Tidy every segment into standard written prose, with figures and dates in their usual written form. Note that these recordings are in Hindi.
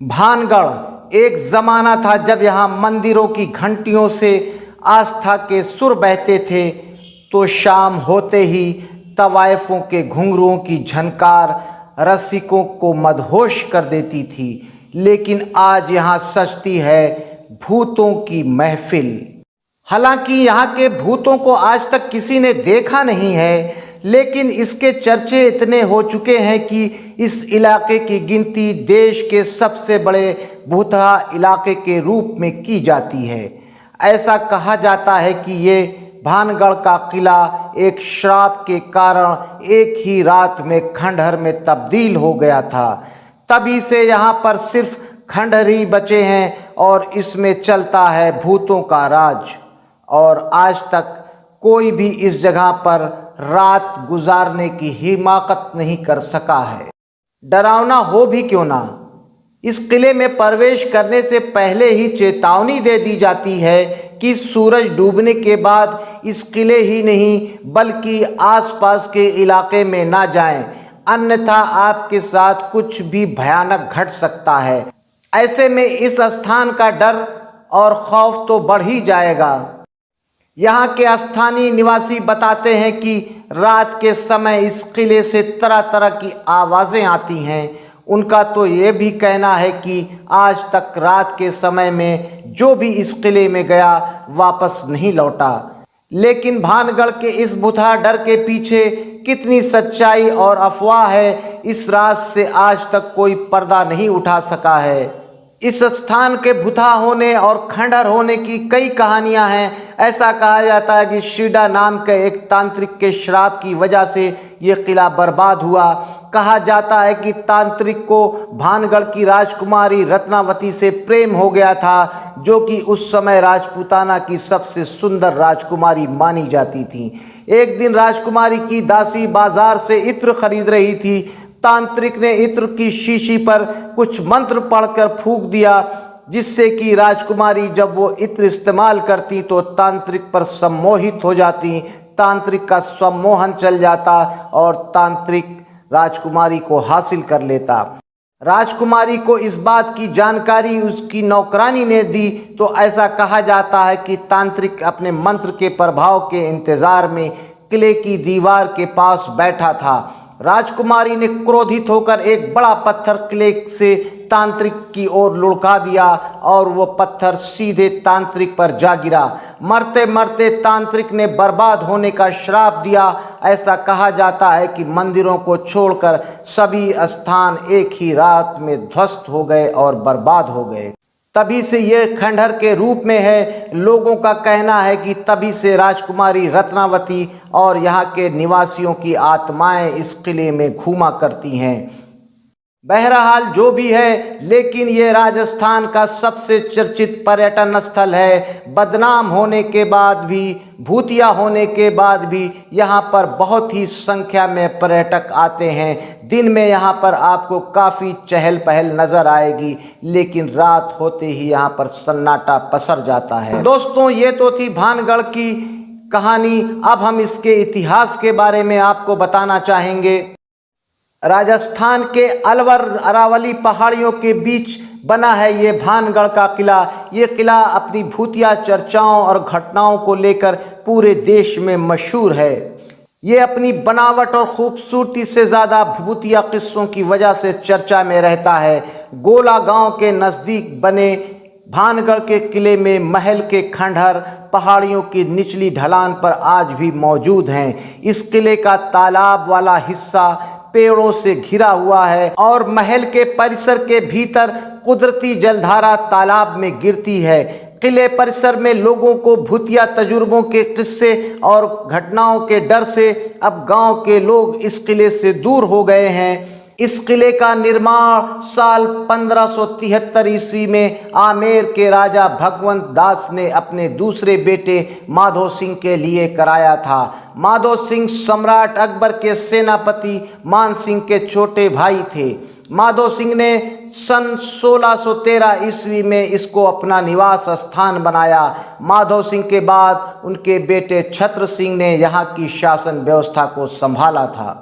भानगढ़ एक ज़माना था जब यहाँ मंदिरों की घंटियों से आस्था के सुर बहते थे, तो शाम होते ही तवाइफों के घुंघरुओं की झनकार रसिकों को मदहोश कर देती थी। लेकिन आज यहाँ सजती है भूतों की महफिल। हालांकि यहाँ के भूतों को आज तक किसी ने देखा नहीं है, लेकिन इसके चर्चे इतने हो चुके हैं कि इस इलाके की गिनती देश के सबसे बड़े भूतहा इलाके के रूप में की जाती है। ऐसा कहा जाता है कि ये भानगढ़ का किला एक श्राप के कारण एक ही रात में खंडहर में तब्दील हो गया था। तभी से यहाँ पर सिर्फ खंडहर ही बचे हैं और इसमें चलता है भूतों का राज। और आज तक कोई भी इस जगह पर रात गुजारने की हिमाकत नहीं कर सका है। डरावना हो भी क्यों ना, इस किले में प्रवेश करने से पहले ही चेतावनी दे दी जाती है कि सूरज डूबने के बाद इस किले ही नहीं बल्कि आसपास के इलाके में ना जाएं, अन्यथा आपके साथ कुछ भी भयानक घट सकता है। ऐसे में इस स्थान का डर और खौफ तो बढ़ ही जाएगा। यहाँ के स्थानीय निवासी बताते हैं कि रात के समय इस किले से तरह तरह की आवाज़ें आती हैं। उनका तो ये भी कहना है कि आज तक रात के समय में जो भी इस किले में गया वापस नहीं लौटा। लेकिन भानगढ़ के इस भूतहा डर के पीछे कितनी सच्चाई और अफवाह है, इस राज से आज तक कोई पर्दा नहीं उठा सका है। इस स्थान के भूतहा होने और खंडहर होने की कई कहानियां हैं। ऐसा कहा जाता है कि शीडा नाम के एक तांत्रिक के श्राप की वजह से ये किला बर्बाद हुआ। कहा जाता है कि तांत्रिक को भानगढ़ की राजकुमारी रत्नावती से प्रेम हो गया था, जो कि उस समय राजपूताना की सबसे सुंदर राजकुमारी मानी जाती थी। एक दिन राजकुमारी की दासी बाजार से इत्र खरीद रही थी। तांत्रिक ने इत्र की शीशी पर कुछ मंत्र पढ़कर फूंक दिया, जिससे कि राजकुमारी जब वो इत्र इस्तेमाल करती तो तांत्रिक पर सम्मोहित हो जाती। तांत्रिक का सम्मोहन चल जाता और तांत्रिक राजकुमारी को हासिल कर लेता। राजकुमारी को इस बात की जानकारी उसकी नौकरानी ने दी, तो ऐसा कहा जाता है कि तांत्रिक अपने मंत्र के प्रभाव के इंतजार में किले की दीवार के पास बैठा था। राजकुमारी ने क्रोधित होकर एक बड़ा पत्थर किले से तांत्रिक की ओर लुढ़का दिया और वो पत्थर सीधे तांत्रिक पर जा गिरा। मरते मरते तांत्रिक ने बर्बाद होने का श्राप दिया। ऐसा कहा जाता है कि मंदिरों को छोड़कर सभी स्थान एक ही रात में ध्वस्त हो गए और बर्बाद हो गए। तभी से ये खंडहर के रूप में है। लोगों का कहना है कि तभी से राजकुमारी रत्नावती और यहाँ के निवासियों की आत्माएं इस किले में घूमा करती हैं। बहरहाल जो भी है, लेकिन ये राजस्थान का सबसे चर्चित पर्यटन स्थल है। बदनाम होने के बाद भी, भूतिया होने के बाद भी यहाँ पर बहुत ही संख्या में पर्यटक आते हैं। दिन में यहाँ पर आपको काफ़ी चहल पहल नज़र आएगी, लेकिन रात होते ही यहाँ पर सन्नाटा पसर जाता है। दोस्तों, ये तो थी भानगढ़ की कहानी। अब हम इसके इतिहास के बारे में आपको बताना चाहेंगे। राजस्थान के अलवर अरावली पहाड़ियों के बीच बना है ये भानगढ़ का किला। ये किला अपनी भूतिया चर्चाओं और घटनाओं को लेकर पूरे देश में मशहूर है। ये अपनी बनावट और खूबसूरती से ज़्यादा भूतिया किस्सों की वजह से चर्चा में रहता है। गोला गांव के नज़दीक बने भानगढ़ के किले में महल के खंडहर पहाड़ियों की निचली ढलान पर आज भी मौजूद हैं। इस किले का तालाब वाला हिस्सा पेड़ों से घिरा हुआ है और महल के परिसर के भीतर कुदरती जलधारा तालाब में गिरती है। किले परिसर में लोगों को भूतिया तजुर्बों के किस्से और घटनाओं के डर से अब गांव के लोग इस किले से दूर हो गए हैं। इस किले का निर्माण साल 1573 ईस्वी में आमेर के राजा भगवंत दास ने अपने दूसरे बेटे माधो सिंह के लिए कराया था। माधो सिंह सम्राट अकबर के सेनापति मान सिंह के छोटे भाई थे। माधो सिंह ने सन 1613 ईस्वी में इसको अपना निवास स्थान बनाया। माधो सिंह के बाद उनके बेटे छत्र सिंह ने यहाँ की शासन व्यवस्था को संभाला था।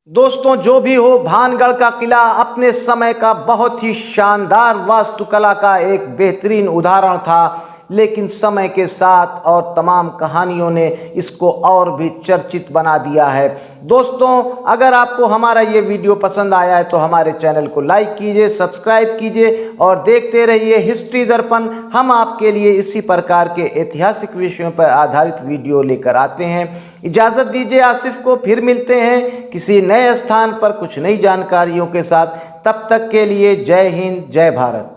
दोस्तों, जो भी हो, भानगढ़ का किला अपने समय का बहुत ही शानदार वास्तुकला का एक बेहतरीन उदाहरण था, लेकिन समय के साथ और तमाम कहानियों ने इसको और भी चर्चित बना दिया है। दोस्तों, अगर आपको हमारा ये वीडियो पसंद आया है तो हमारे चैनल को लाइक कीजिए, सब्सक्राइब कीजिए और देखते रहिए हिस्ट्री दर्पण। हम आपके लिए इसी प्रकार के ऐतिहासिक विषयों पर आधारित वीडियो लेकर आते हैं। इजाज़त दीजिए आसिफ को, फिर मिलते हैं किसी नए स्थान पर कुछ नई जानकारियों के साथ। तब तक के लिए जय हिंद, जय भारत।